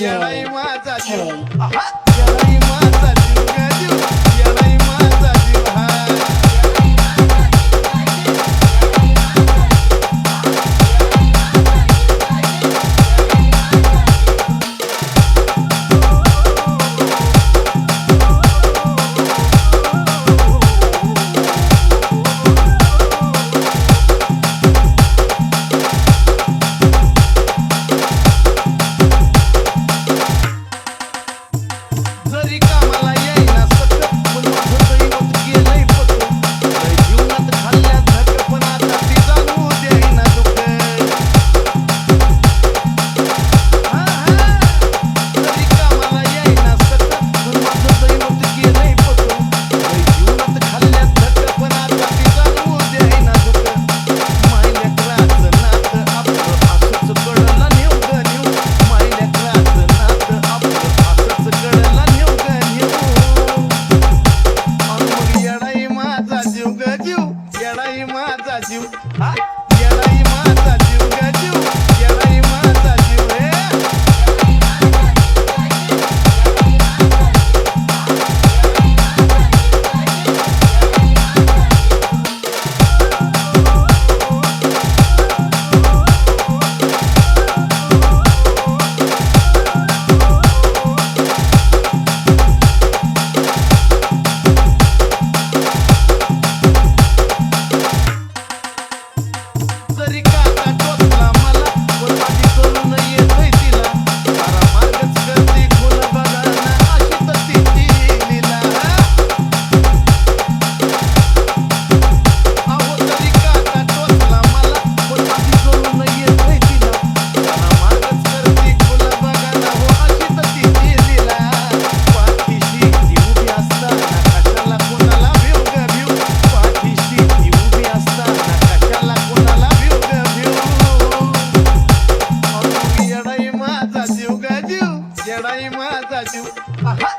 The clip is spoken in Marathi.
येडाई माझा जीव आहा येडाई माझा जीव ग जीव येडाई माझा जीव हा जरी कामाला येईना सतत पण माझं दैवत गेलंय पटून लय जीवनात खाल्ल्या धक पण आता ती जाणू देईना दुःख जरी कामाला येईना सतत पण माझं दैवत गेलंय पटून लय जीवनात खाल्ल्या धक पण आता ती जाणू देईना दुःख मायल्या क्राचं नातं आपलं असंच कळलं नेऊ ग नेऊ मायल्या क्राचं नातं आपलं असंच कळलं नेऊ ग नेऊ आणि मग येडाई माझा जीव ग जीव येडाई माझा जीव हा येडाई माझा जीव ग जीव येडाई माझा जीव रे जरी काटा टोचला मला पण माझी करून येतोय तिला सारा मार्गच करते खुल बघाना अशी तर तिची लीला अहो जरी काटा टोचला मला पण माझी करून येतोय तिला सारा मार्गच करते खुल बघाना हो अशी तर तिची लीला पाठीशी ती उभी असताना कशाला कोणाला भिव ग भिव पाठीशी ती उभी असताना कशाला कोणाला भिव ग भिव येडाई माझा जीव ग जीव येडाई माझा जीव आहा